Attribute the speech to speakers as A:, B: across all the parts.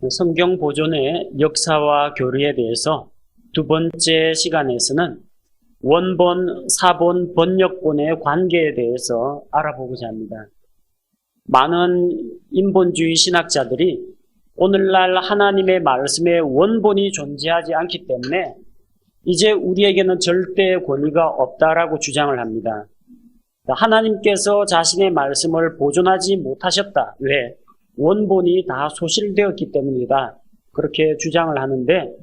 A: 성경 보존의 역사와 교리에 대해서 두 번째 시간에서는 원본, 사본, 번역본의 관계에 대해서 알아보고자 합니다. 많은 인본주의 신학자들이 오늘날 하나님의 말씀의 원본이 존재하지 않기 때문에 이제 우리에게는 절대 권위가 없다라고 주장을 합니다. 하나님께서 자신의 말씀을 보존하지 못하셨다. 왜? 원본이 다 소실되었기 때문이다. 그렇게 주장을 하는데,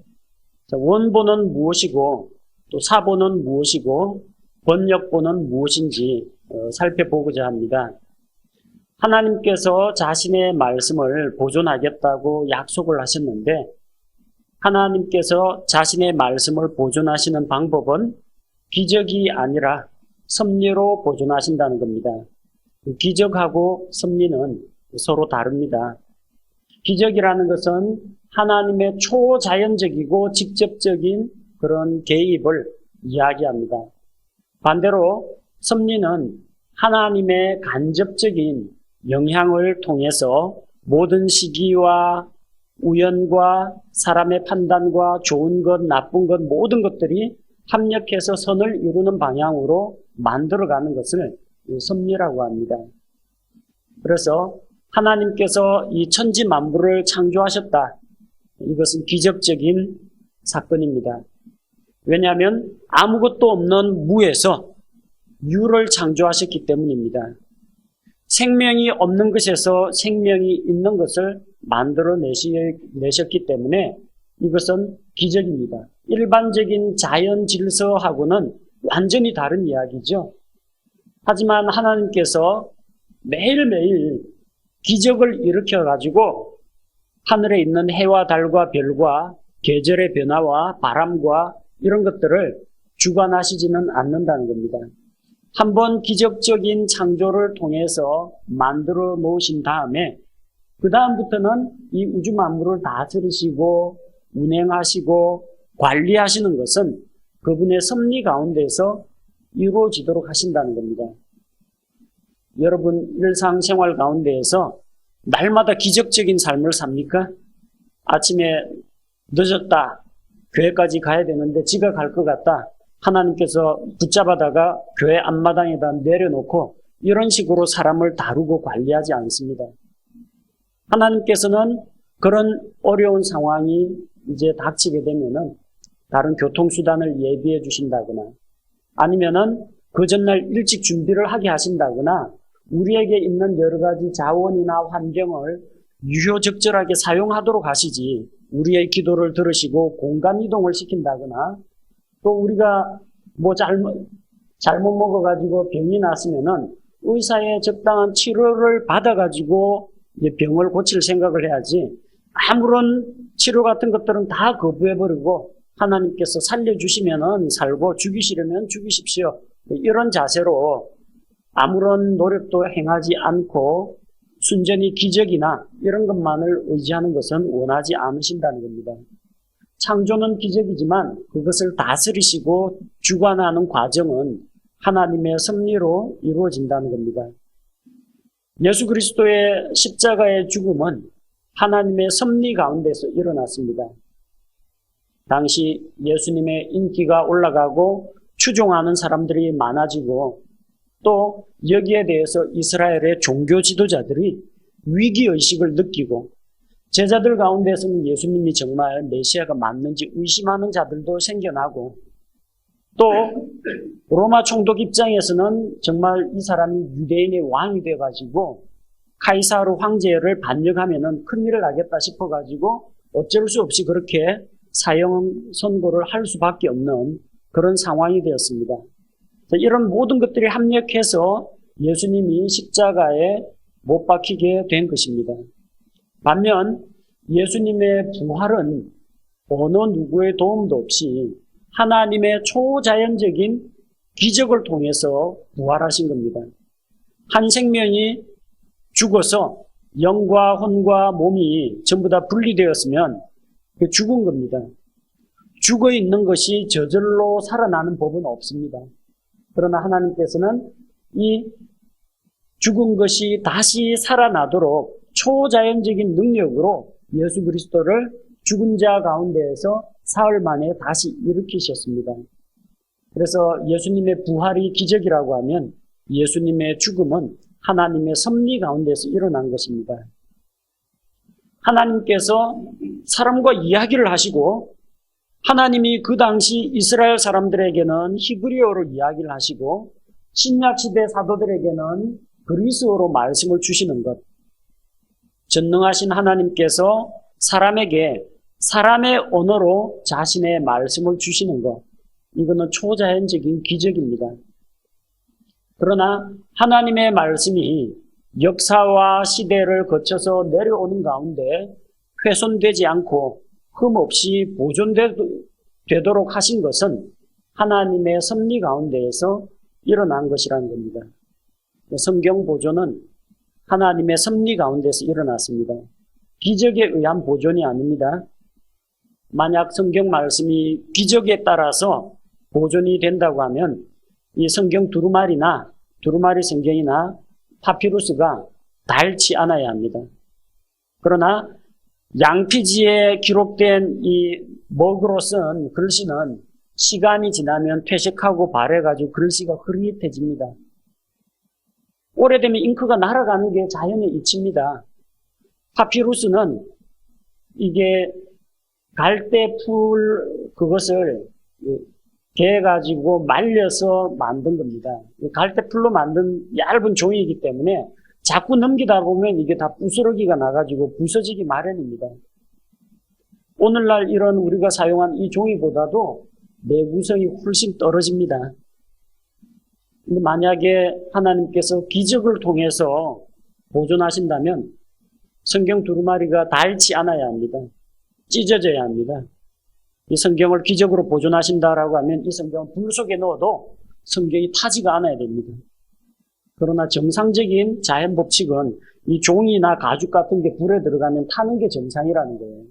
A: 원본은 무엇이고 또 사본은 무엇이고 번역본은 무엇인지 살펴보고자 합니다. 하나님께서 자신의 말씀을 보존하겠다고 약속을 하셨는데, 하나님께서 자신의 말씀을 보존하시는 방법은 기적이 아니라 섭리로 보존하신다는 겁니다. 기적하고 섭리는 서로 다릅니다. 기적이라는 것은 하나님의 초자연적이고 직접적인 그런 개입을 이야기합니다. 반대로 섭리는 하나님의 간접적인 영향을 통해서 모든 시기와 우연과 사람의 판단과 좋은 것, 나쁜 것 모든 것들이 합력해서 선을 이루는 방향으로 만들어가는 것을 섭리라고 합니다. 그래서 하나님께서 이 천지 만물을 창조하셨다. 이것은 기적적인 사건입니다. 왜냐하면 아무것도 없는 무에서 유를 창조하셨기 때문입니다. 생명이 없는 것에서 생명이 있는 것을 만들어내셨기 때문에 이것은 기적입니다. 일반적인 자연 질서하고는 완전히 다른 이야기죠. 하지만 하나님께서 매일매일 기적을 일으켜가지고 하늘에 있는 해와 달과 별과 계절의 변화와 바람과 이런 것들을 주관하시지는 않는다는 겁니다. 한번 기적적인 창조를 통해서 만들어 놓으신 다음에 그 다음부터는 이 우주 만물을 다스리시고 운행하시고 관리하시는 것은 그분의 섭리 가운데서 이루어지도록 하신다는 겁니다. 여러분 일상생활 가운데에서 날마다 기적적인 삶을 삽니까? 아침에 늦었다. 교회까지 가야 되는데 지각할 것 같다. 하나님께서 붙잡아다가 교회 앞마당에다 내려놓고 이런 식으로 사람을 다루고 관리하지 않습니다. 하나님께서는 그런 어려운 상황이 이제 닥치게 되면은 다른 교통수단을 예비해 주신다거나 아니면은 그 전날 일찍 준비를 하게 하신다거나 우리에게 있는 여러 가지 자원이나 환경을 유효적절하게 사용하도록 하시지 우리의 기도를 들으시고 공간 이동을 시킨다거나 또 우리가 뭐 잘못 먹어가지고 병이 났으면은 의사의 적당한 치료를 받아가지고 병을 고칠 생각을 해야지 아무런 치료 같은 것들은 다 거부해버리고 하나님께서 살려주시면은 살고 죽이시려면 죽이십시오. 이런 자세로 아무런 노력도 행하지 않고 순전히 기적이나 이런 것만을 의지하는 것은 원하지 않으신다는 겁니다. 창조는 기적이지만 그것을 다스리시고 주관하는 과정은 하나님의 섭리로 이루어진다는 겁니다. 예수 그리스도의 십자가의 죽음은 하나님의 섭리 가운데서 일어났습니다. 당시 예수님의 인기가 올라가고 추종하는 사람들이 많아지고 또 여기에 대해서 이스라엘의 종교 지도자들이 위기의식을 느끼고 제자들 가운데서는 예수님이 정말 메시아가 맞는지 의심하는 자들도 생겨나고 또 로마 총독 입장에서는 정말 이 사람이 유대인의 왕이 되어가지고 카이사르 황제를 반역하면은 큰일을 나겠다 싶어가지고 어쩔 수 없이 그렇게 사형 선고를 할 수밖에 없는 그런 상황이 되었습니다. 이런 모든 것들이 합력해서 예수님이 십자가에 못 박히게 된 것입니다. 반면 예수님의 부활은 어느 누구의 도움도 없이 하나님의 초자연적인 기적을 통해서 부활하신 겁니다. 한 생명이 죽어서 영과 혼과 몸이 전부 다 분리되었으면 죽은 겁니다. 죽어 있는 것이 저절로 살아나는 법은 없습니다. 그러나 하나님께서는 이 죽은 것이 다시 살아나도록 초자연적인 능력으로 예수 그리스도를 죽은 자 가운데에서 사흘 만에 다시 일으키셨습니다. 그래서 예수님의 부활이 기적이라고 하면 예수님의 죽음은 하나님의 섭리 가운데서 일어난 것입니다. 하나님께서 사람과 이야기를 하시고 하나님이 그 당시 이스라엘 사람들에게는 히브리어로 이야기를 하시고 신약시대 사도들에게는 그리스어로 말씀을 주시는 것. 전능하신 하나님께서 사람에게 사람의 언어로 자신의 말씀을 주시는 것. 이거는 초자연적인 기적입니다. 그러나 하나님의 말씀이 역사와 시대를 거쳐서 내려오는 가운데 훼손되지 않고 흠없이 보존되도록 하신 것은 하나님의 섭리 가운데에서 일어난 것이라는 겁니다. 성경 보존은 하나님의 섭리 가운데서 일어났습니다. 기적에 의한 보존이 아닙니다. 만약 성경 말씀이 기적에 따라서 보존이 된다고 하면 이 성경 두루마리 성경이나 파피루스가 닳지 않아야 합니다. 그러나 양피지에 기록된 이 먹으로 쓴 글씨는 시간이 지나면 퇴색하고 발해가지고 글씨가 흐릿해집니다. 오래되면 잉크가 날아가는 게 자연의 이치입니다. 파피루스는 이게 갈대풀 그것을 개가지고 말려서 만든 겁니다. 갈대풀로 만든 얇은 종이기 때문에 자꾸 넘기다 보면 이게 다 부스러기가 나가지고 부서지기 마련입니다. 오늘날 이런 우리가 사용한 이 종이보다도 내구성이 훨씬 떨어집니다. 근데 만약에 하나님께서 기적을 통해서 보존하신다면 성경 두루마리가 닳지 않아야 합니다. 찢어져야 합니다. 이 성경을 기적으로 보존하신다라고 하면 이 성경을 불 속에 넣어도 성경이 타지가 않아야 됩니다. 그러나 정상적인 자연 법칙은 이 종이나 가죽 같은 게 불에 들어가면 타는 게 정상이라는 거예요.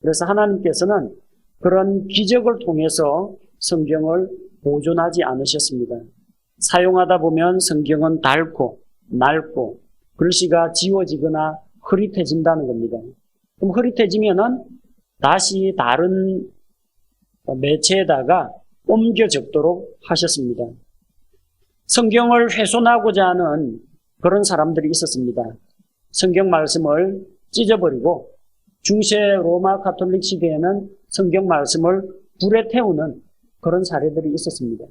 A: 그래서 하나님께서는 그런 기적을 통해서 성경을 보존하지 않으셨습니다. 사용하다 보면 성경은 닳고 낡고 글씨가 지워지거나 흐릿해진다는 겁니다. 그럼 흐릿해지면은 다시 다른 매체에다가 옮겨 적도록 하셨습니다. 성경을 훼손하고자 하는 그런 사람들이 있었습니다. 성경 말씀을 찢어버리고 중세 로마 가톨릭 시대에는 성경 말씀을 불에 태우는 그런 사례들이 있었습니다.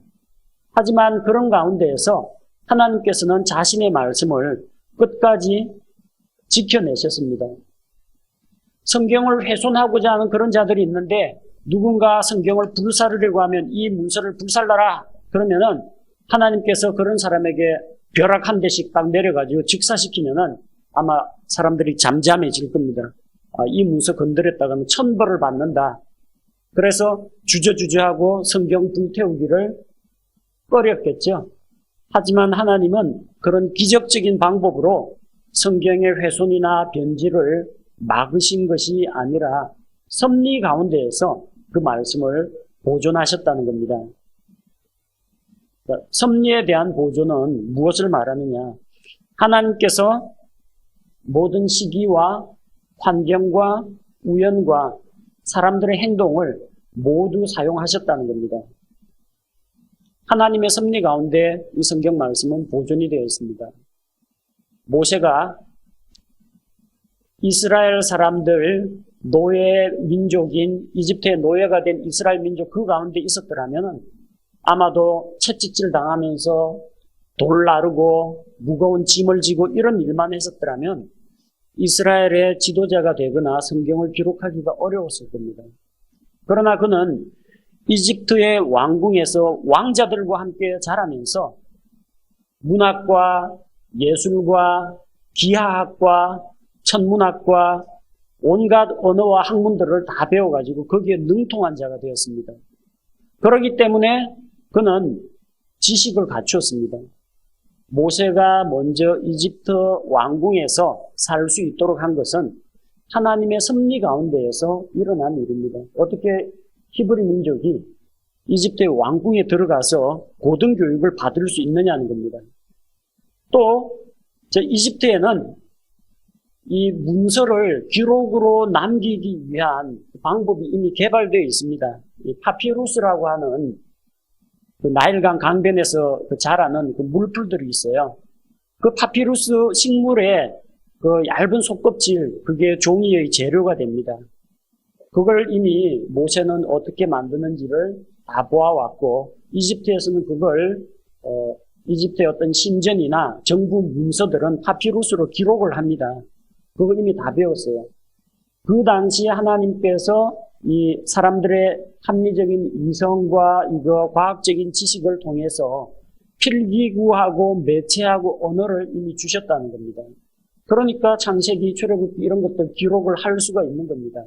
A: 하지만 그런 가운데에서 하나님께서는 자신의 말씀을 끝까지 지켜내셨습니다. 성경을 훼손하고자 하는 그런 자들이 있는데 누군가 성경을 불사르려고 하면 이 문서를 불살라라 그러면은 하나님께서 그런 사람에게 벼락 한 대씩 딱 내려가지고 직사시키면은 아마 사람들이 잠잠해질 겁니다. 이 문서 건드렸다가는 천벌을 받는다. 그래서 주저주저하고 성경 불태우기를 꺼렸겠죠. 하지만 하나님은 그런 기적적인 방법으로 성경의 훼손이나 변질을 막으신 것이 아니라 섭리 가운데에서 그 말씀을 보존하셨다는 겁니다. 섭리에 대한 보존은 무엇을 말하느냐? 하나님께서 모든 시기와 환경과 우연과 사람들의 행동을 모두 사용하셨다는 겁니다. 하나님의 섭리 가운데 이 성경 말씀은 보존이 되어 있습니다. 모세가 이스라엘 사람들 노예 민족인 이집트의 노예가 된 이스라엘 민족 그 가운데 있었더라면 아마도 채찍질 당하면서 돌 나르고 무거운 짐을 지고 이런 일만 했었더라면 이스라엘의 지도자가 되거나 성경을 기록하기가 어려웠을 겁니다. 그러나 그는 이집트의 왕궁에서 왕자들과 함께 자라면서 문학과 예술과 기하학과 천문학과 온갖 언어와 학문들을 다 배워가지고 거기에 능통한 자가 되었습니다. 그렇기 때문에 그는 지식을 갖추었습니다. 모세가 먼저 이집트 왕궁에서 살 수 있도록 한 것은 하나님의 섭리 가운데에서 일어난 일입니다. 어떻게 히브리 민족이 이집트의 왕궁에 들어가서 고등교육을 받을 수 있느냐는 겁니다. 또 이집트에는 이 문서를 기록으로 남기기 위한 방법이 이미 개발되어 있습니다. 이 파피루스라고 하는 그 나일강 강변에서 자라는 그 물풀들이 있어요. 그 파피루스 식물의 그 얇은 속껍질, 그게 종이의 재료가 됩니다. 그걸 이미 모세는 어떻게 만드는지를 다 보아왔고, 이집트에서는 그걸 이집트의 어떤 신전이나 정부 문서들은 파피루스로 기록을 합니다. 그걸 이미 다 배웠어요. 그 당시 하나님께서 이 사람들의 합리적인 이성과 이거 과학적인 지식을 통해서 필기구하고 매체하고 언어를 이미 주셨다는 겁니다. 그러니까 창세기, 출애굽기 이런 것들 기록을 할 수가 있는 겁니다.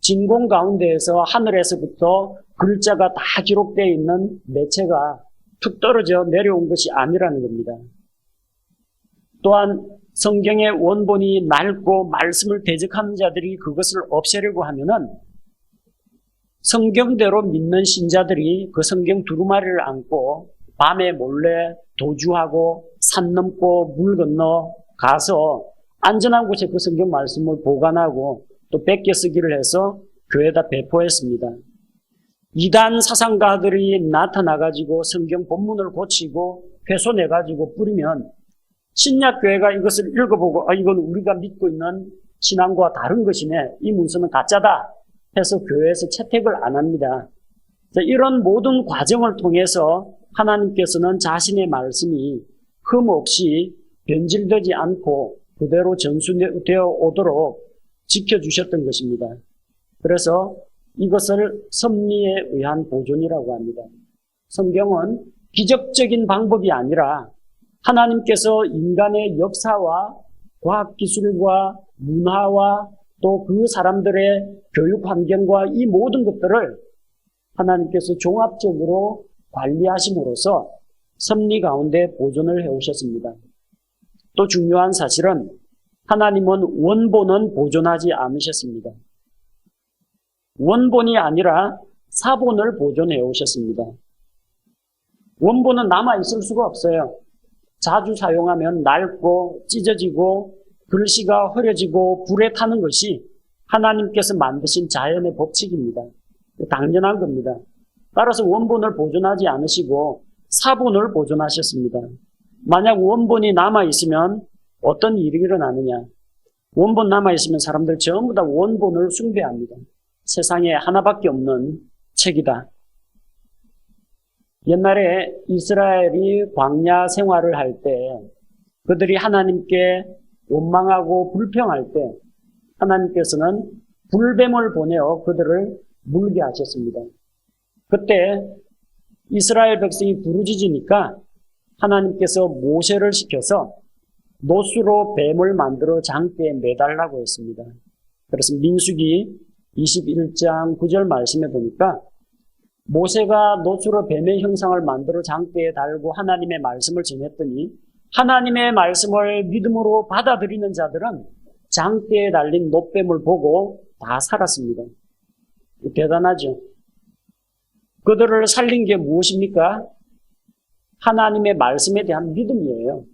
A: 진공 가운데에서 하늘에서부터 글자가 다 기록되어 있는 매체가 툭 떨어져 내려온 것이 아니라는 겁니다. 또한 성경의 원본이 낡고 말씀을 대적하는 자들이 그것을 없애려고 하면은 성경대로 믿는 신자들이 그 성경 두루마리를 안고 밤에 몰래 도주하고 산 넘고 물 건너 가서 안전한 곳에 그 성경 말씀을 보관하고 또 베껴 쓰기를 해서 교회에다 배포했습니다. 이단 사상가들이 나타나가지고 성경 본문을 고치고 훼손해가지고 뿌리면 신약교회가 이것을 읽어보고 이건 우리가 믿고 있는 신앙과 다른 것이네, 이 문서는 가짜다 해서 교회에서 채택을 안 합니다. 이런 모든 과정을 통해서 하나님께서는 자신의 말씀이 흠없이 변질되지 않고 그대로 전수되어 오도록 지켜주셨던 것입니다. 그래서 이것을 섭리에 의한 보존이라고 합니다. 성경은 기적적인 방법이 아니라 하나님께서 인간의 역사와 과학기술과 문화와 또 그 사람들의 교육 환경과 이 모든 것들을 하나님께서 종합적으로 관리하심으로써 섭리 가운데 보존을 해오셨습니다. 또 중요한 사실은 하나님은 원본은 보존하지 않으셨습니다. 원본이 아니라 사본을 보존해 오셨습니다. 원본은 남아있을 수가 없어요. 자주 사용하면 낡고 찢어지고 글씨가 흐려지고 불에 타는 것이 하나님께서 만드신 자연의 법칙입니다. 당연한 겁니다. 따라서 원본을 보존하지 않으시고 사본을 보존하셨습니다. 만약 원본이 남아있으면 어떤 일이 일어나느냐? 원본 남아있으면 사람들 전부 다 원본을 숭배합니다. 세상에 하나밖에 없는 책이다. 옛날에 이스라엘이 광야 생활을 할 때 그들이 하나님께 원망하고 불평할 때 하나님께서는 불뱀을 보내어 그들을 물게 하셨습니다. 그때 이스라엘 백성이 부르짖으니까 하나님께서 모세를 시켜서 노수로 뱀을 만들어 장대에 매달라고 했습니다. 그래서 민수기 21장 9절 말씀에 보니까 모세가 노수로 뱀의 형상을 만들어 장대에 달고 하나님의 말씀을 전했더니 하나님의 말씀을 믿음으로 받아들이는 자들은 장대에 달린 놋뱀을 보고 다 살았습니다. 대단하죠. 그들을 살린 게 무엇입니까? 하나님의 말씀에 대한 믿음이에요.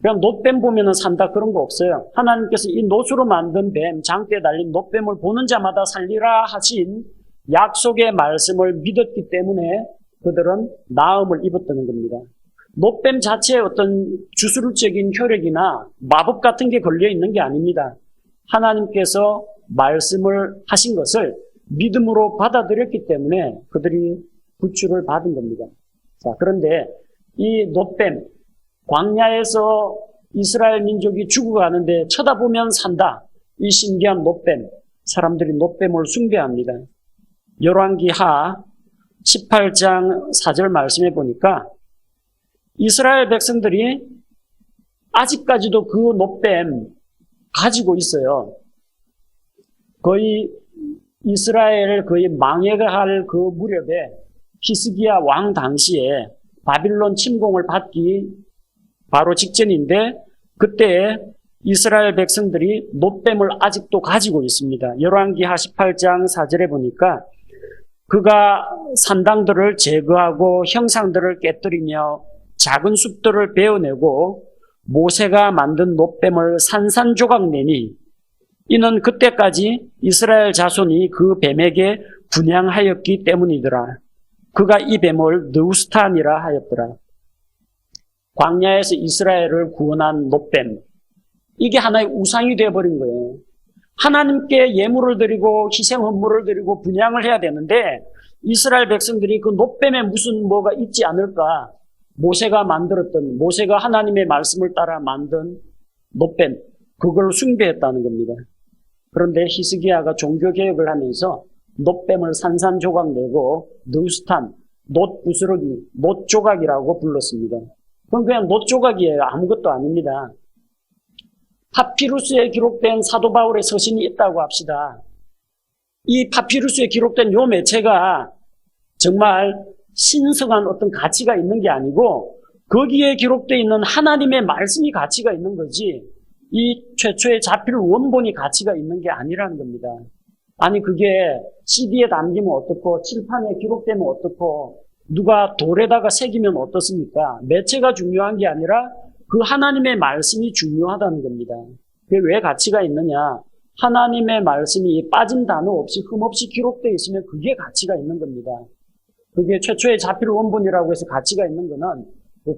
A: 그냥 놋뱀 보면은 산다 그런 거 없어요. 하나님께서 이 노수로 만든 뱀, 장대에 달린 놋뱀을 보는 자마다 살리라 하신 약속의 말씀을 믿었기 때문에 그들은 나음을 입었다는 겁니다. 놋뱀 자체에 어떤 주술적인 효력이나 마법 같은 게 걸려 있는 게 아닙니다. 하나님께서 말씀을 하신 것을 믿음으로 받아들였기 때문에 그들이 구출을 받은 겁니다. 자, 그런데 이 놋뱀, 광야에서 이스라엘 민족이 죽어가는데 쳐다보면 산다. 이 신기한 놋뱀, 사람들이 놋뱀을 숭배합니다. 열왕기하 18장 4절 말씀해 보니까 이스라엘 백성들이 아직까지도 그 놋뱀 가지고 있어요. 거의 이스라엘 거의 망해갈 그 무렵에 히스기야 왕 당시에 바빌론 침공을 받기 바로 직전인데 그때 이스라엘 백성들이 놋뱀을 아직도 가지고 있습니다. 열왕기하 18장 4절에 보니까 그가 산당들을 제거하고 형상들을 깨뜨리며 작은 숲들을 베어내고 모세가 만든 놋뱀을 산산조각 내니 이는 그때까지 이스라엘 자손이 그 뱀에게 분향하였기 때문이더라. 그가 이 뱀을 느우스탄이라 하였더라. 광야에서 이스라엘을 구원한 놋뱀. 이게 하나의 우상이 되어버린 거예요. 하나님께 예물을 드리고 희생 헌물을 드리고 분향을 해야 되는데 이스라엘 백성들이 그 놋뱀에 무슨 뭐가 있지 않을까? 모세가 만들었던, 모세가 하나님의 말씀을 따라 만든 놋뱀, 그걸 숭배했다는 겁니다. 그런데 히스기야가 종교개혁을 하면서 놋뱀을 산산조각 내고 느우스탄, 놋 부스러기, 놋 조각이라고 불렀습니다. 그건 그냥 놋 조각이에요. 아무것도 아닙니다. 파피루스에 기록된 사도 바울의 서신이 있다고 합시다. 이 파피루스에 기록된 요 매체가 정말 신성한 어떤 가치가 있는 게 아니고 거기에 기록되어 있는 하나님의 말씀이 가치가 있는 거지 이 최초의 자필 원본이 가치가 있는 게 아니라는 겁니다. 아니 그게 CD에 담기면 어떻고 칠판에 기록되면 어떻고 누가 돌에다가 새기면 어떻습니까? 매체가 중요한 게 아니라 그 하나님의 말씀이 중요하다는 겁니다. 그게 왜 가치가 있느냐? 하나님의 말씀이 빠진 단어 없이 흠없이 기록되어 있으면 그게 가치가 있는 겁니다. 그게 최초의 자필 원본이라고 해서 가치가 있는 거는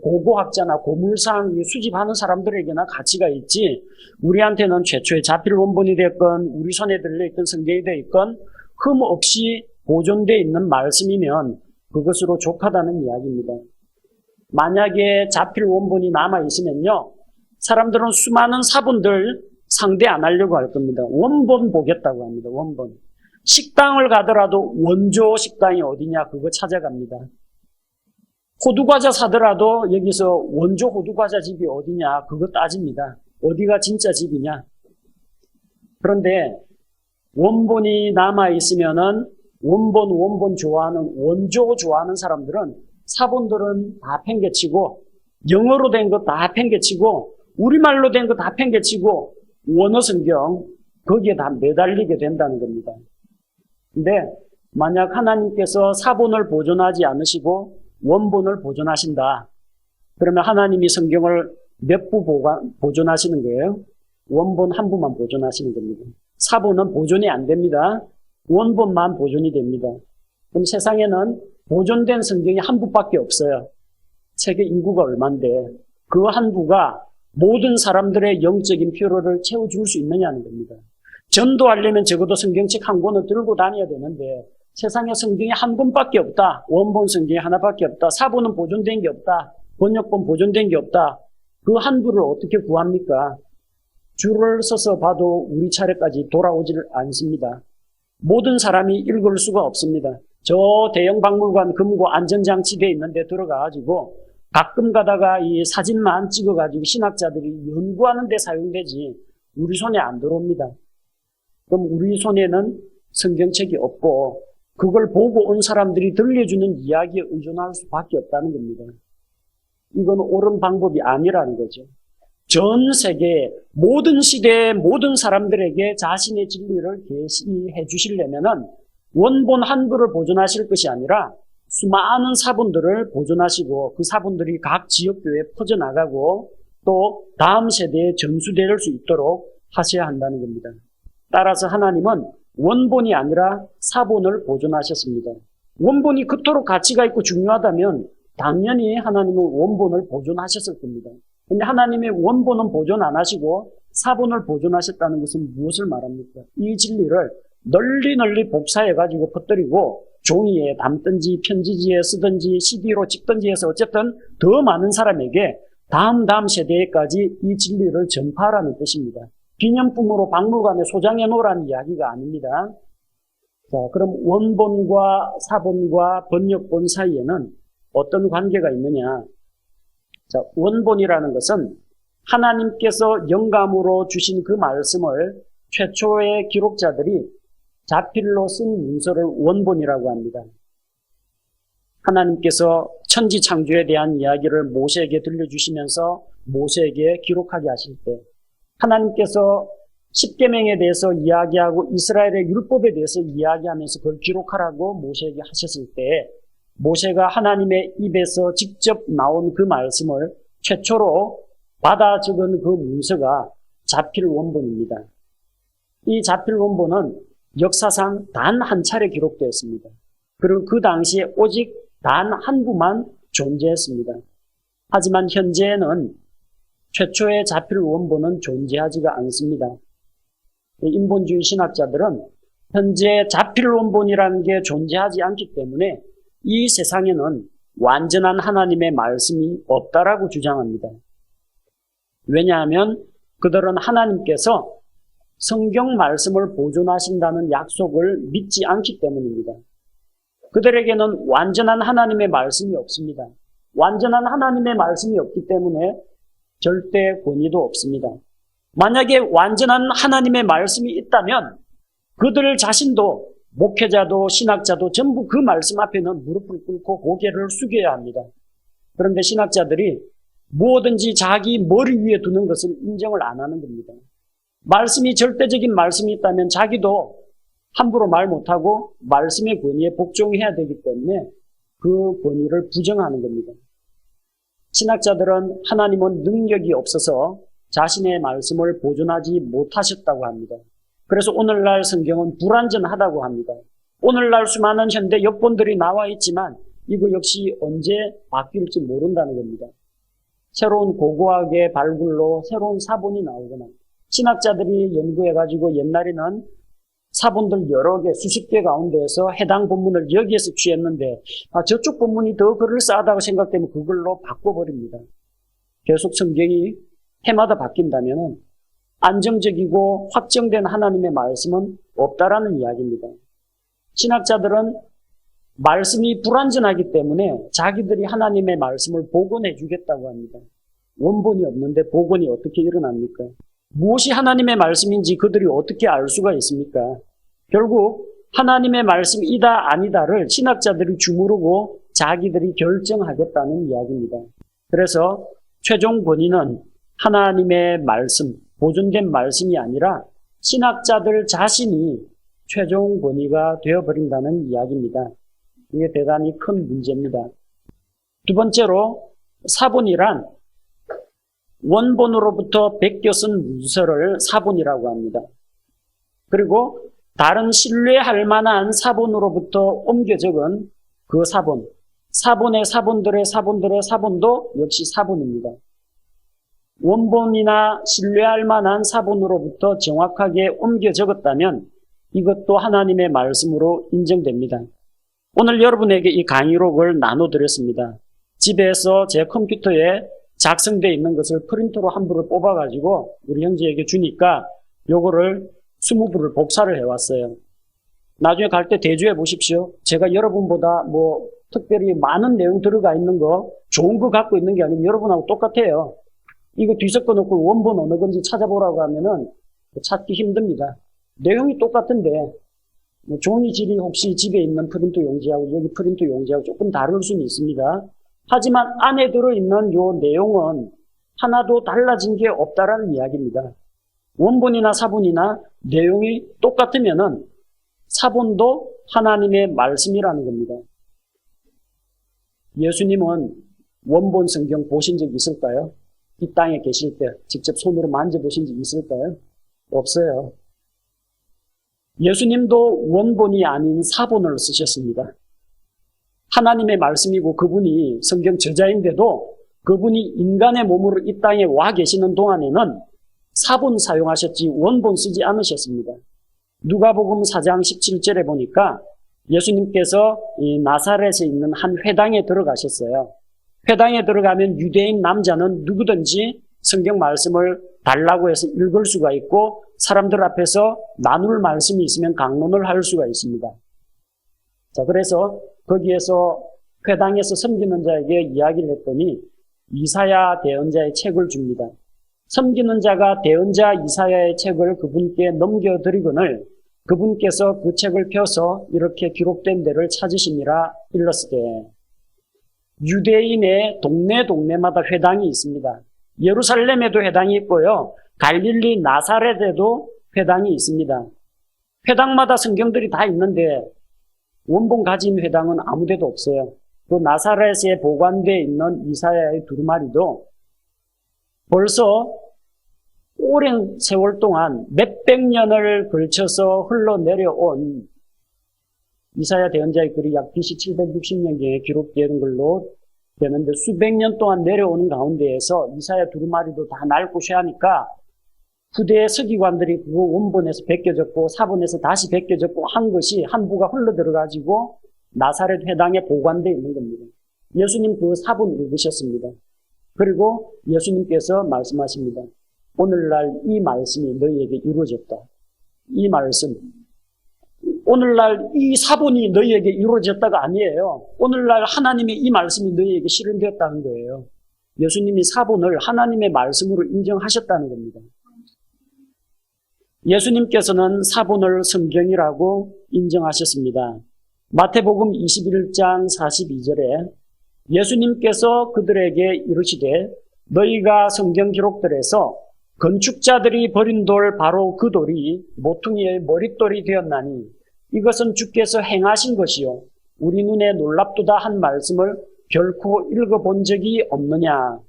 A: 고고학자나 고물상 수집하는 사람들에게나 가치가 있지 우리한테는 최초의 자필 원본이 됐건 우리 손에 들려있던 성경이 되었건 흠 없이 보존되어 있는 말씀이면 그것으로 족하다는 이야기입니다. 만약에 자필 원본이 남아있으면요 사람들은 수많은 사본들 상대 안 하려고 할 겁니다. 원본 보겠다고 합니다. 원본. 식당을 가더라도 원조 식당이 어디냐 그거 찾아갑니다. 호두과자 사더라도 여기서 원조 호두과자 집이 어디냐 그거 따집니다. 어디가 진짜 집이냐. 그런데 원본이 남아있으면은 원본 좋아하는 원조 좋아하는 사람들은 사본들은 다 팽개치고 영어로 된 거 다 팽개치고 우리말로 된 거 다 팽개치고 원어 성경 거기에 다 매달리게 된다는 겁니다. 근데 만약 하나님께서 사본을 보존하지 않으시고 원본을 보존하신다. 그러면 하나님이 성경을 몇 부 보존하시는 거예요? 원본 한 부만 보존하시는 겁니다. 사본은 보존이 안 됩니다. 원본만 보존이 됩니다. 그럼 세상에는 보존된 성경이 한 부밖에 없어요. 세계 인구가 얼만데 그 한 부가 모든 사람들의 영적인 필요를 채워줄 수 있느냐는 겁니다. 전도하려면 적어도 성경책 한 권을 들고 다녀야 되는데 세상에 성경이 한 권밖에 없다. 원본 성경이 하나밖에 없다. 사본은 보존된 게 없다. 번역본 보존된 게 없다. 그 한 부를 어떻게 구합니까? 줄을 서서 봐도 우리 차례까지 돌아오질 않습니다. 모든 사람이 읽을 수가 없습니다. 저 대형 박물관 금고 안전장치대에 있는데 들어가가지고 가끔 가다가 이 사진만 찍어가지고 신학자들이 연구하는 데 사용되지 우리 손에 안 들어옵니다. 그럼 우리 손에는 성경책이 없고 그걸 보고 온 사람들이 들려주는 이야기에 의존할 수밖에 없다는 겁니다. 이건 옳은 방법이 아니라는 거죠. 전 세계 모든 시대의 모든 사람들에게 자신의 진리를 계시해 주시려면은 원본 한 부를 보존하실 것이 아니라 수많은 사본들을 보존하시고 그 사본들이 각 지역교회에 퍼져나가고 또 다음 세대에 전수될 수 있도록 하셔야 한다는 겁니다. 따라서 하나님은 원본이 아니라 사본을 보존하셨습니다. 원본이 그토록 가치가 있고 중요하다면 당연히 하나님은 원본을 보존하셨을 겁니다. 그런데 하나님의 원본은 보존 안 하시고 사본을 보존하셨다는 것은 무엇을 말합니까? 이 진리를 널리 복사해가지고 퍼뜨리고 종이에 담든지 편지지에 쓰든지 CD로 찍든지 해서 어쨌든 더 많은 사람에게 다음 세대에까지 이 진리를 전파하라는 뜻입니다. 기념품으로 박물관에 소장해 놓으라는 이야기가 아닙니다. 자, 그럼 원본과 사본과 번역본 사이에는 어떤 관계가 있느냐? 자, 원본이라는 것은 하나님께서 영감으로 주신 그 말씀을 최초의 기록자들이 자필로 쓴 문서를 원본이라고 합니다. 하나님께서 천지 창조에 대한 이야기를 모세에게 들려주시면서 모세에게 기록하게 하실 때 하나님께서 십계명에 대해서 이야기하고 이스라엘의 율법에 대해서 이야기하면서 그걸 기록하라고 모세에게 하셨을 때 모세가 하나님의 입에서 직접 나온 그 말씀을 최초로 받아 적은 그 문서가 자필 원본입니다. 이 자필 원본은 역사상 단 한 차례 기록되었습니다. 그리고 그 당시에 오직 단 한 부만 존재했습니다. 하지만 현재는 최초의 자필 원본은 존재하지가 않습니다. 인본주의 신학자들은 현재 자필 원본이라는 게 존재하지 않기 때문에 이 세상에는 완전한 하나님의 말씀이 없다라고 주장합니다. 왜냐하면 그들은 하나님께서 성경 말씀을 보존하신다는 약속을 믿지 않기 때문입니다. 그들에게는 완전한 하나님의 말씀이 없습니다. 완전한 하나님의 말씀이 없기 때문에 절대 권위도 없습니다. 만약에 완전한 하나님의 말씀이 있다면 그들 자신도 목회자도 신학자도 전부 그 말씀 앞에는 무릎을 꿇고 고개를 숙여야 합니다. 그런데 신학자들이 무엇든지 자기 머리 위에 두는 것을 인정을 안 하는 겁니다. 말씀이 절대적인 말씀이 있다면 자기도 함부로 말 못하고 말씀의 권위에 복종해야 되기 때문에 그 권위를 부정하는 겁니다. 신학자들은 하나님은 능력이 없어서 자신의 말씀을 보존하지 못하셨다고 합니다. 그래서 오늘날 성경은 불완전하다고 합니다. 오늘날 수많은 현대 역본들이 나와 있지만 이거 역시 언제 바뀔지 모른다는 겁니다. 새로운 고고학의 발굴로 새로운 사본이 나오거나 신학자들이 연구해가지고 옛날에는 사본들 여러 개, 수십 개 가운데에서 해당 본문을 여기에서 취했는데 저쪽 본문이 더 그럴싸하다고 생각되면 그걸로 바꿔버립니다. 계속 성경이 해마다 바뀐다면 안정적이고 확정된 하나님의 말씀은 없다라는 이야기입니다. 신학자들은 말씀이 불완전하기 때문에 자기들이 하나님의 말씀을 복원해 주겠다고 합니다. 원본이 없는데 복원이 어떻게 일어납니까? 무엇이 하나님의 말씀인지 그들이 어떻게 알 수가 있습니까? 결국 하나님의 말씀이다 아니다를 신학자들이 주무르고 자기들이 결정하겠다는 이야기입니다. 그래서 최종 권위는 하나님의 말씀, 보존된 말씀이 아니라 신학자들 자신이 최종 권위가 되어버린다는 이야기입니다. 이게 대단히 큰 문제입니다. 두 번째로 사본이란 원본으로부터 베껴 쓴 문서를 사본이라고 합니다. 그리고 다른 신뢰할 만한 사본으로부터 옮겨 적은 그 사본, 사본의 사본들의 사본들의 사본도 역시 사본입니다. 원본이나 신뢰할 만한 사본으로부터 정확하게 옮겨 적었다면 이것도 하나님의 말씀으로 인정됩니다. 오늘 여러분에게 이 강의록을 나눠드렸습니다. 집에서 제 컴퓨터에 작성되어 있는 것을 프린터로 한 부를 뽑아가지고 우리 형제에게 주니까 요거를 20부를 복사를 해왔어요. 나중에 갈 때 대조해 보십시오. 제가 여러분보다 뭐 특별히 많은 내용 들어가 있는 거 좋은 거 갖고 있는 게 아니고 여러분하고 똑같아요. 이거 뒤섞어 놓고 원본 어느 건지 찾아보라고 하면은 찾기 힘듭니다. 내용이 똑같은데 뭐 종이 질이 혹시 집에 있는 프린터 용지하고 여기 프린터 용지하고 조금 다를 수는 있습니다. 하지만 안에 들어있는 요 내용은 하나도 달라진 게 없다라는 이야기입니다. 원본이나 사본이나 내용이 똑같으면은 사본도 하나님의 말씀이라는 겁니다. 예수님은 원본 성경 보신 적 있을까요? 이 땅에 계실 때 직접 손으로 만져보신 적 있을까요? 없어요. 예수님도 원본이 아닌 사본을 쓰셨습니다. 하나님의 말씀이고 그분이 성경 저자인데도 그분이 인간의 몸으로 이 땅에 와 계시는 동안에는 사본 사용하셨지 원본 쓰지 않으셨습니다. 누가복음 4장 17절에 보니까 예수님께서 이 나사렛에 있는 한 회당에 들어가셨어요. 회당에 들어가면 유대인 남자는 누구든지 성경 말씀을 달라고 해서 읽을 수가 있고 사람들 앞에서 나눌 말씀이 있으면 강론을 할 수가 있습니다. 자, 그래서 거기에서 회당에서 섬기는 자에게 이야기를 했더니 이사야 대언자의 책을 줍니다. 섬기는 자가 대언자 이사야의 책을 그분께 넘겨드리거늘 그분께서 그 책을 펴서 이렇게 기록된 데를 찾으시니라 일렀으되 유대인의 동네마다 회당이 있습니다. 예루살렘에도 회당이 있고요. 갈릴리 나사렛에도 회당이 있습니다. 회당마다 성경들이 다 있는데 원본 가진 회당은 아무 데도 없어요. 그 나사렛에 보관되어 있는 이사야의 두루마리도 벌써 오랜 세월 동안 몇백 년을 걸쳐서 흘러내려온 이사야 대언자의 글이 약 BC 760년경에 기록되는 걸로 되는데 수백 년 동안 내려오는 가운데에서 이사야 두루마리도 다 낡고 쇠하니까 후대의 서기관들이 그거 원본에서 베껴졌고 사본에서 다시 베껴졌고 한 것이 한 부가 흘러들어가지고 나사렛 회당에 보관되어 있는 겁니다. 예수님 그 사본 읽으셨습니다. 그리고 예수님께서 말씀하십니다. 오늘날 이 말씀이 너희에게 이루어졌다. 이 말씀. 오늘날 이 사본이 너희에게 이루어졌다가 아니에요. 오늘날 하나님의 이 말씀이 너희에게 실현되었다는 거예요. 예수님이 사본을 하나님의 말씀으로 인정하셨다는 겁니다. 예수님께서는 사본을 성경이라고 인정하셨습니다. 마태복음 21장 42절에 예수님께서 그들에게 이르시되 너희가 성경 기록들에서 건축자들이 버린 돌 바로 그 돌이 모퉁이의 머릿돌이 되었나니 이것은 주께서 행하신 것이요 우리 눈에 놀랍도다 한 말씀을 결코 읽어본 적이 없느냐.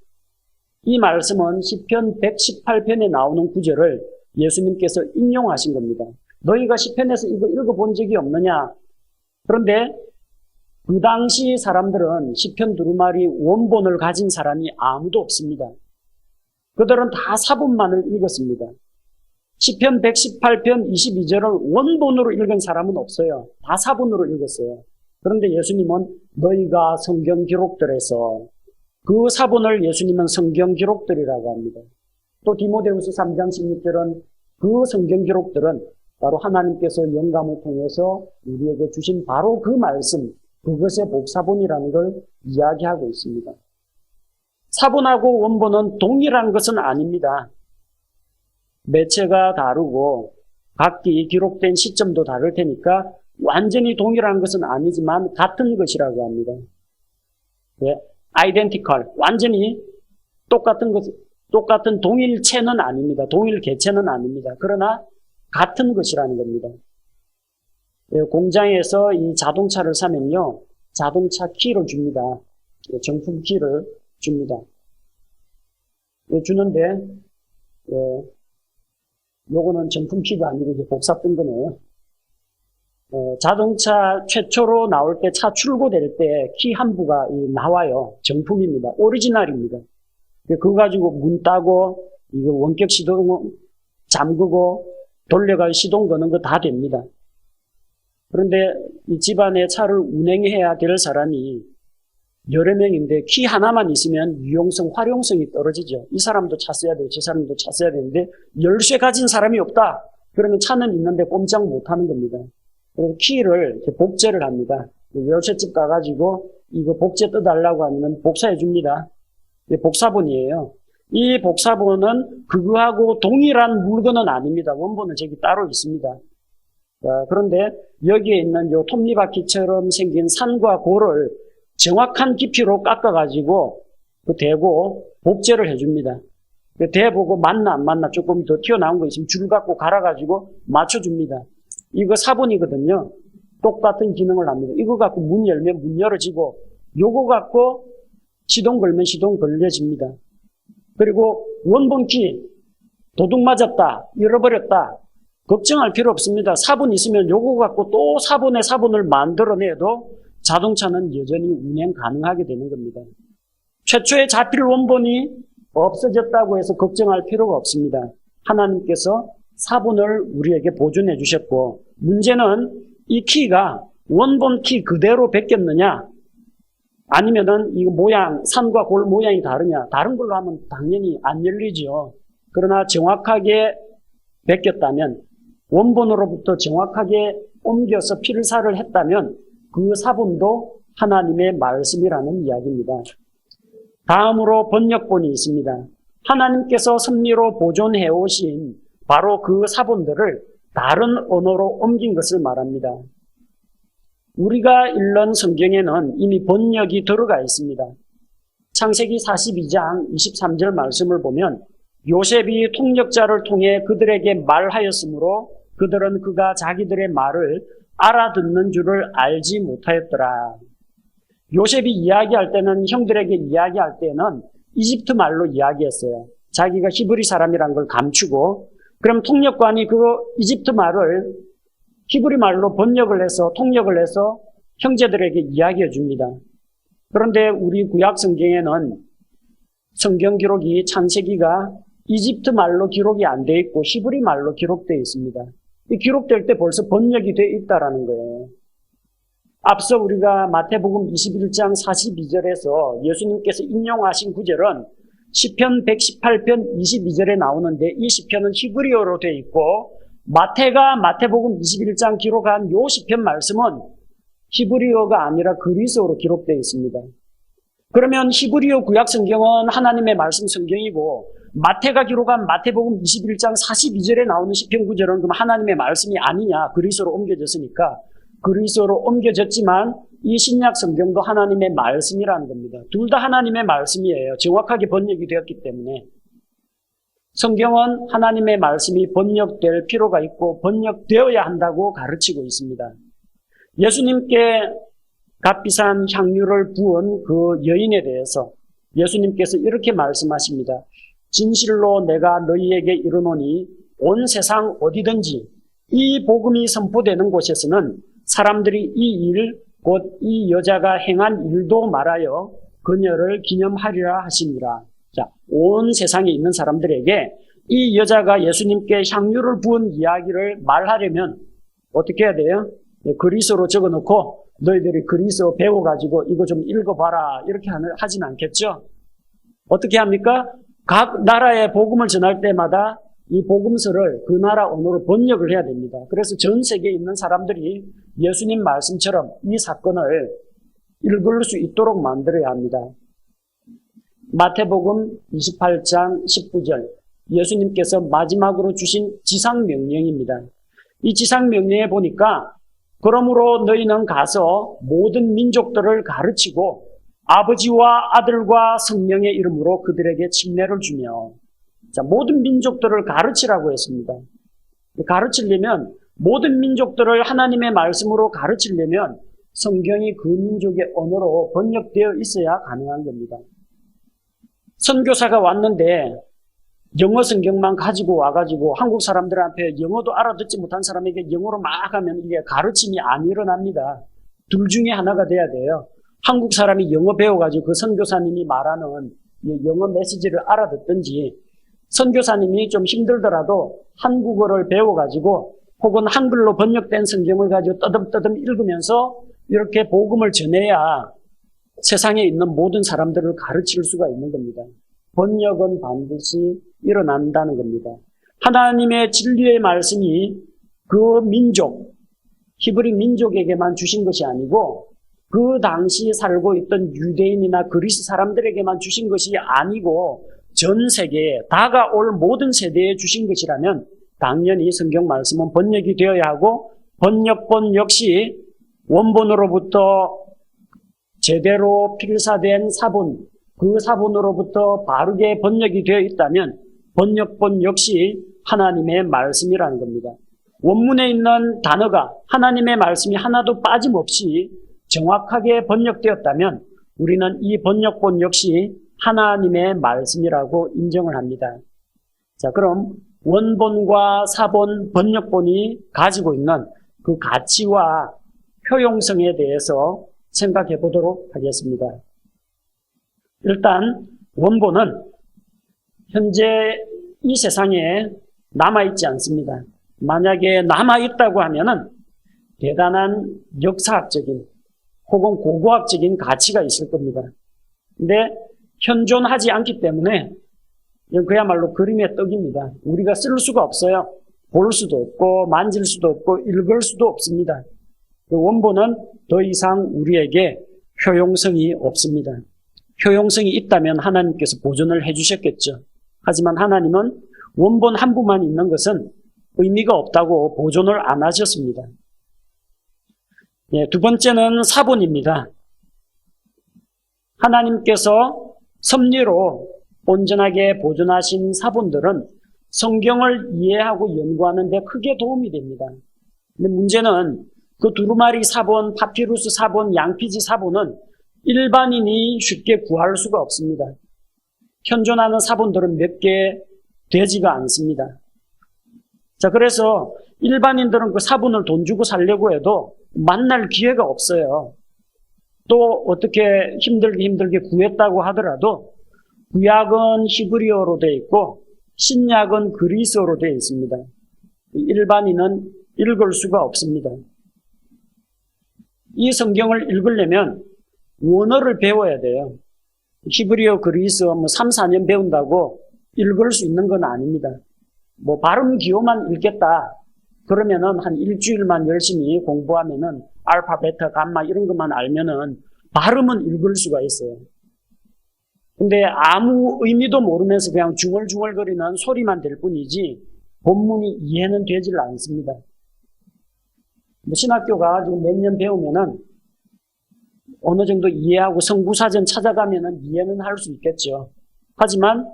A: 이 말씀은 시편 118편에 나오는 구절을 예수님께서 인용하신 겁니다. 너희가 시편에서 이거 읽어본 적이 없느냐. 그런데 그 당시 사람들은 시편 두루마리 원본을 가진 사람이 아무도 없습니다. 그들은 다 사본만을 읽었습니다. 시편 118편 22절을 원본으로 읽은 사람은 없어요. 다 사본으로 읽었어요. 그런데 예수님은 너희가 성경 기록들에서 그 사본을 예수님은 성경 기록들이라고 합니다. 또 디모데후서 3장 16절은 그 성경 기록들은 바로 하나님께서 영감을 통해서 우리에게 주신 바로 그 말씀, 그것의 복사본이라는 걸 이야기하고 있습니다. 사본하고 원본은 동일한 것은 아닙니다. 매체가 다르고 각기 기록된 시점도 다를 테니까 완전히 동일한 것은 아니지만 같은 것이라고 합니다. 네, identical, 완전히 똑같은 것, 똑같은 동일체는 아닙니다. 동일 개체는 아닙니다. 그러나 같은 것이라는 겁니다. 네, 공장에서 이 자동차를 사면요, 자동차 키를 줍니다. 네, 정품 키를 줍니다. 네, 주는데, 요거는 정품 키가 아니고 복사 뜬 거네요. 자동차 최초로 나올 때 차 출고될 때 키 한 부가 나와요. 정품입니다. 오리지널입니다. 그거 가지고 문 따고 이거 원격 시동 잠그고 돌려가 시동 거는 거 다 됩니다. 그런데 이 집안에 차를 운행해야 될 사람이 여러 명인데 키 하나만 있으면 유용성, 활용성이 떨어지죠. 이 사람도 차 써야 되고 저 사람도 차 써야 되는데 열쇠 가진 사람이 없다. 그러면 차는 있는데 꼼짝 못하는 겁니다. 그래서 키를 이렇게 복제를 합니다. 열쇠집 가가지고 이거 복제 떠달라고 하면 복사해 줍니다. 복사본이에요. 이 복사본은 그거하고 동일한 물건은 아닙니다. 원본은 저기 따로 있습니다. 그런데 여기에 있는 요 톱니바퀴처럼 생긴 산과 고를 정확한 깊이로 깎아가지고 그 대고 복제를 해줍니다. 대보고 맞나 안 맞나 조금 더 튀어나온 거 있으면 줄 갖고 갈아가지고 맞춰줍니다. 이거 사본이거든요. 똑같은 기능을 합니다. 이거 갖고 문 열면 문 열어지고 요거 갖고 시동 걸면 시동 걸려집니다. 그리고 원본 키 도둑 맞았다, 잃어버렸다 걱정할 필요 없습니다. 사본 있으면 요거 갖고 또 사본에 사본을 만들어내도 자동차는 여전히 운행 가능하게 되는 겁니다. 최초에 자필 원본이 없어졌다고 해서 걱정할 필요가 없습니다. 하나님께서 사본을 우리에게 보존해 주셨고 문제는 이 키가 원본 키 그대로 베꼈느냐 아니면은 이 모양, 산과 골 모양이 다르냐. 다른 걸로 하면 당연히 안 열리죠. 그러나 정확하게 베꼈다면 원본으로부터 정확하게 옮겨서 필사를 했다면 그 사본도 하나님의 말씀이라는 이야기입니다. 다음으로 번역본이 있습니다. 하나님께서 섭리로 보존해 오신 바로 그 사본들을 다른 언어로 옮긴 것을 말합니다. 우리가 읽는 성경에는 이미 번역이 들어가 있습니다. 창세기 42장 23절 말씀을 보면 요셉이 통역자를 통해 그들에게 말하였으므로 그들은 그가 자기들의 말을 알아듣는 줄을 알지 못하였더라. 요셉이 이야기할 때는 형들에게 이야기할 때는 이집트 말로 이야기했어요. 자기가 히브리 사람이란 걸 감추고, 그럼 통역관이 그 이집트 말을 히브리 말로 번역을 해서 통역을 해서 형제들에게 이야기해 줍니다. 그런데 우리 구약 성경에는 성경 기록이 창세기가 이집트 말로 기록이 안 돼 있고 히브리 말로 기록되어 있습니다. 이 기록될 때 벌써 번역이 되어 있다라는 거예요. 앞서 우리가 마태복음 21장 42절에서 예수님께서 인용하신 구절은 시편 118편 22절에 나오는데 이 시편은 히브리어로 되어 있고 마태가 마태복음 21장 기록한 요 시편 말씀은 히브리어가 아니라 그리스어로 기록되어 있습니다. 그러면 히브리어 구약 성경은 하나님의 말씀 성경이고 마태가 기록한 마태복음 21장 42절에 나오는 시편 구절은 그럼 하나님의 말씀이 아니냐, 그리스어로 옮겨졌으니까 그리스어로 옮겨졌지만 이 신약 성경도 하나님의 말씀이라는 겁니다. 둘 다 하나님의 말씀이에요. 정확하게 번역이 되었기 때문에. 성경은 하나님의 말씀이 번역될 필요가 있고 번역되어야 한다고 가르치고 있습니다. 예수님께 값비싼 향유를 부은 그 여인에 대해서 예수님께서 이렇게 말씀하십니다. 진실로 내가 너희에게 이르노니 온 세상 어디든지 이 복음이 선포되는 곳에서는 사람들이 이 일, 곧 이 여자가 행한 일도 말하여 그녀를 기념하리라 하시니라. 자, 온 세상에 있는 사람들에게 이 여자가 예수님께 향유를 부은 이야기를 말하려면 어떻게 해야 돼요? 그리스어로 적어놓고 너희들이 그리스어 배워가지고 이거 좀 읽어봐라 이렇게 하진 않겠죠? 어떻게 합니까? 각 나라의 복음을 전할 때마다 이 복음서를 그 나라 언어로 번역을 해야 됩니다. 그래서 전 세계에 있는 사람들이 예수님 말씀처럼 이 사건을 읽을 수 있도록 만들어야 합니다. 마태복음 28장 19절 예수님께서 마지막으로 주신 지상명령입니다. 이 지상명령에 보니까 그러므로 너희는 가서 모든 민족들을 가르치고 아버지와 아들과 성령의 이름으로 그들에게 칭례를 주며, 자, 모든 민족들을 가르치라고 했습니다. 가르치려면 모든 민족들을 하나님의 말씀으로 가르치려면 성경이 그 민족의 언어로 번역되어 있어야 가능한 겁니다. 선교사가 왔는데 영어 성경만 가지고 와가지고 한국 사람들 앞에 영어도 알아듣지 못한 사람에게 영어로 막 하면 이게 가르침이 안 일어납니다. 둘 중에 하나가 돼야 돼요. 한국 사람이 영어 배워가지고 그 선교사님이 말하는 영어 메시지를 알아듣든지, 선교사님이 좀 힘들더라도 한국어를 배워가지고 혹은 한글로 번역된 성경을 가지고 떠듬떠듬 읽으면서 이렇게 복음을 전해야 세상에 있는 모든 사람들을 가르칠 수가 있는 겁니다. 번역은 반드시 일어난다는 겁니다. 하나님의 진리의 말씀이 그 민족, 히브리 민족에게만 주신 것이 아니고 그 당시 살고 있던 유대인이나 그리스 사람들에게만 주신 것이 아니고 전 세계에 다가올 모든 세대에 주신 것이라면 당연히 성경 말씀은 번역이 되어야 하고 번역본 역시 원본으로부터 제대로 필사된 사본, 그 사본으로부터 바르게 번역이 되어 있다면 번역본 역시 하나님의 말씀이라는 겁니다. 원문에 있는 단어가 하나님의 말씀이 하나도 빠짐없이 정확하게 번역되었다면 우리는 이 번역본 역시 하나님의 말씀이라고 인정을 합니다. 자, 그럼 원본과 사본, 번역본이 가지고 있는 그 가치와 효용성에 대해서 생각해 보도록 하겠습니다. 일단 원본은 현재 이 세상에 남아있지 않습니다. 만약에 남아있다고 하면은 대단한 역사학적인 혹은 고고학적인 가치가 있을 겁니다. 근데 현존하지 않기 때문에 그야말로 그림의 떡입니다. 우리가 쓸 수가 없어요. 볼 수도 없고 만질 수도 없고 읽을 수도 없습니다. 그 원본은 더 이상 우리에게 효용성이 없습니다. 효용성이 있다면 하나님께서 보존을 해주셨겠죠. 하지만 하나님은 원본 한 부만 있는 것은 의미가 없다고 보존을 안 하셨습니다. 두 번째는 사본입니다. 하나님께서 섭리로 온전하게 보존하신 사본들은 성경을 이해하고 연구하는 데 크게 도움이 됩니다. 근데 문제는 그 두루마리 사본, 파피루스 사본, 양피지 사본은 일반인이 쉽게 구할 수가 없습니다. 현존하는 사본들은 몇 개 되지가 않습니다. 자, 그래서 일반인들은 그 사본을 돈 주고 살려고 해도 만날 기회가 없어요. 또 어떻게 힘들게 구했다고 하더라도 구약은 히브리어로 되어 있고 신약은 그리스어로 되어 있습니다. 일반인은 읽을 수가 없습니다. 이 성경을 읽으려면 원어를 배워야 돼요. 히브리어, 그리스어 3, 4년 배운다고 읽을 수 있는 건 아닙니다. 발음 기호만 읽겠다. 그러면은 한 일주일만 열심히 공부하면은 알파, 베타, 감마 이런 것만 알면은 발음은 읽을 수가 있어요. 근데 아무 의미도 모르면서 그냥 중얼중얼거리는 소리만 될 뿐이지 본문이 이해는 되질 않습니다. 신학교 가가지고 몇 년 배우면은 어느 정도 이해하고 성구사전 찾아가면은 이해는 할 수 있겠죠. 하지만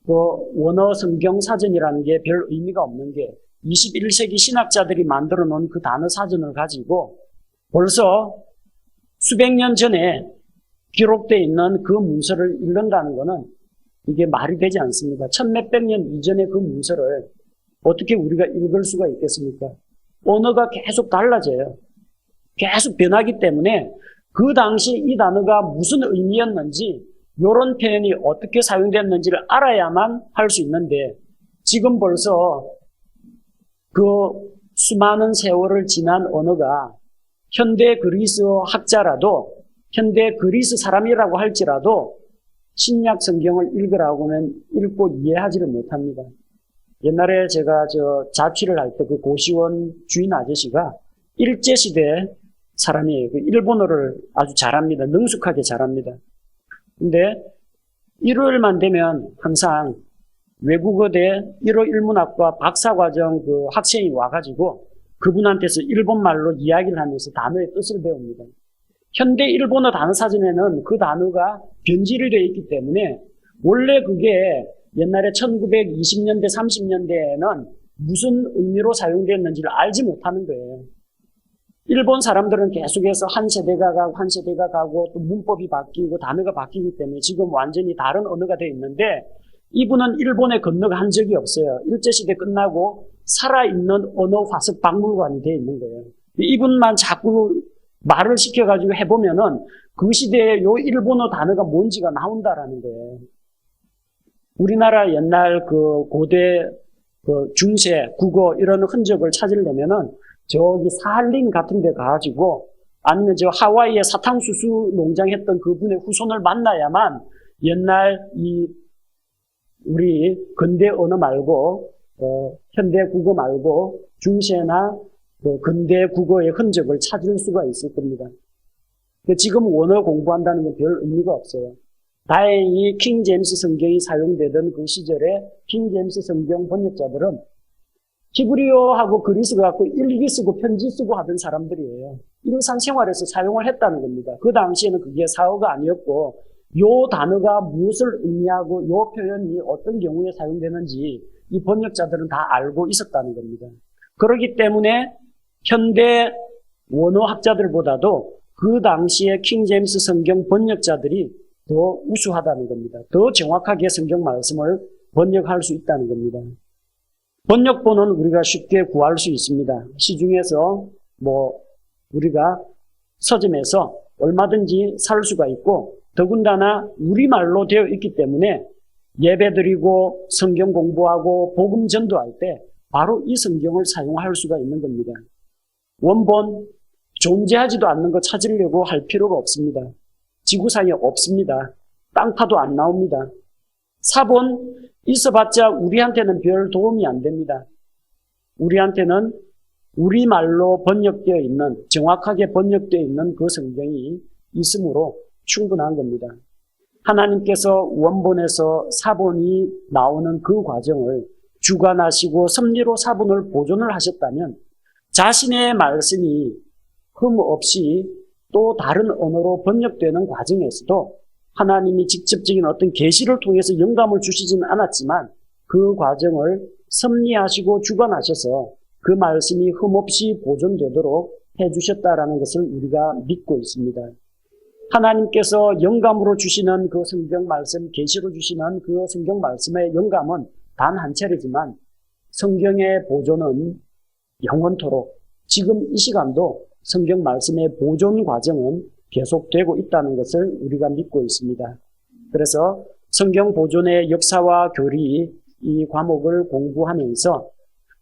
A: 그 원어 성경 사전이라는 게 별 의미가 없는 게 21세기 신학자들이 만들어 놓은 그 단어 사전을 가지고 벌써 수백 년 전에 기록되어 있는 그 문서를 읽는다는 것은 이게 말이 되지 않습니다. 천몇백 년 이전의 그 문서를 어떻게 우리가 읽을 수가 있겠습니까? 언어가 계속 달라져요. 계속 변하기 때문에 그 당시 이 단어가 무슨 의미였는지 이런 표현이 어떻게 사용됐는지를 알아야만 할 수 있는데 지금 벌써 그 수많은 세월을 지난 언어가 현대 그리스어 학자라도 현대 그리스 사람이라고 할지라도 신약 성경을 읽으라고 하면 읽고 이해하지를 못합니다. 옛날에 제가 자취를 할 때 그 고시원 주인 아저씨가 일제시대 사람이에요. 그 일본어를 아주 잘합니다. 능숙하게 잘합니다. 근데 일요일만 되면 항상 외국어대 1호 일문학과 박사과정 그 학생이 와가지고 그분한테서 일본말로 이야기를 하면서 단어의 뜻을 배웁니다. 현대 일본어 단어 사전에는 그 단어가 변질이 되어 있기 때문에 원래 그게 옛날에 1920년대, 30년대에는 무슨 의미로 사용됐는지를 알지 못하는 거예요. 일본 사람들은 계속해서 한 세대가 가고 또 문법이 바뀌고 단어가 바뀌기 때문에 지금 완전히 다른 언어가 되어 있는데 이분은 일본에 건너간 적이 없어요. 일제시대 끝나고 살아있는 언어 화석 박물관이 되어 있는 거예요. 이분만 자꾸 말을 시켜가지고 해보면은 그 시대에 요 일본어 단어가 뭔지가 나온다라는 거예요. 우리나라 옛날 그 고대 그 중세, 국어 이런 흔적을 찾으려면은 저기 사할린 같은 데 가가지고 아니면 저 하와이에 사탕수수 농장했던 그분의 후손을 만나야만 옛날 우리 근대 언어 말고 현대 국어 말고 중세나 근대 국어의 흔적을 찾을 수가 있을 겁니다. 지금 원어 공부한다는 건 별 의미가 없어요. 다행히 킹 제임스 성경이 사용되던 그 시절에 킹 제임스 성경 번역자들은 히브리어하고 그리스어 갖고 일기 쓰고 편지 쓰고 하던 사람들이에요. 일상생활에서 사용을 했다는 겁니다. 그 당시에는 그게 사어가 아니었고 요 단어가 무엇을 의미하고 요 표현이 어떤 경우에 사용되는지 이 번역자들은 다 알고 있었다는 겁니다. 그렇기 때문에 현대 원어학자들보다도 그 당시에 킹 제임스 성경 번역자들이 더 우수하다는 겁니다. 더 정확하게 성경 말씀을 번역할 수 있다는 겁니다. 번역본은 우리가 쉽게 구할 수 있습니다. 시중에서 우리가 서점에서 얼마든지 살 수가 있고 더군다나 우리말로 되어 있기 때문에 예배드리고 성경 공부하고 복음 전도할 때 바로 이 성경을 사용할 수가 있는 겁니다. 원본 존재하지도 않는 거 찾으려고 할 필요가 없습니다. 지구상에 없습니다. 땅 파도 안 나옵니다. 사본 있어봤자 우리한테는 별 도움이 안 됩니다. 우리한테는 우리말로 번역되어 있는, 정확하게 번역되어 있는 그 성경이 있으므로 충분한 겁니다. 하나님께서 원본에서 사본이 나오는 그 과정을 주관하시고 섭리로 사본을 보존을 하셨다면 자신의 말씀이 흠 없이 또 다른 언어로 번역되는 과정에서도 하나님이 직접적인 어떤 계시를 통해서 영감을 주시지는 않았지만 그 과정을 섭리하시고 주관하셔서 그 말씀이 흠없이 보존되도록 해주셨다라는 것을 우리가 믿고 있습니다. 하나님께서 영감으로 주시는 그 성경 말씀, 계시로 주시는 그 성경 말씀의 영감은 단 한 차례지만 성경의 보존은 영원토록 지금 이 시간도 성경 말씀의 보존 과정은 계속되고 있다는 것을 우리가 믿고 있습니다. 그래서 성경 보존의 역사와 교리 이 과목을 공부하면서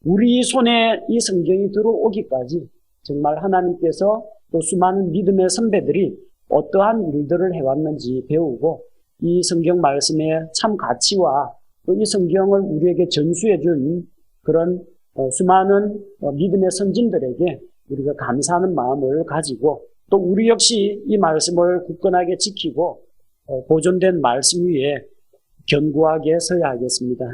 A: 우리 손에 이 성경이 들어오기까지 정말 하나님께서 또 수많은 믿음의 선배들이 어떠한 일들을 해왔는지 배우고 이 성경 말씀의 참 가치와 또 이 성경을 우리에게 전수해준 그런 수많은 믿음의 선진들에게 우리가 감사하는 마음을 가지고 또 우리 역시 이 말씀을 굳건하게 지키고 보존된 말씀 위에 견고하게 서야 하겠습니다.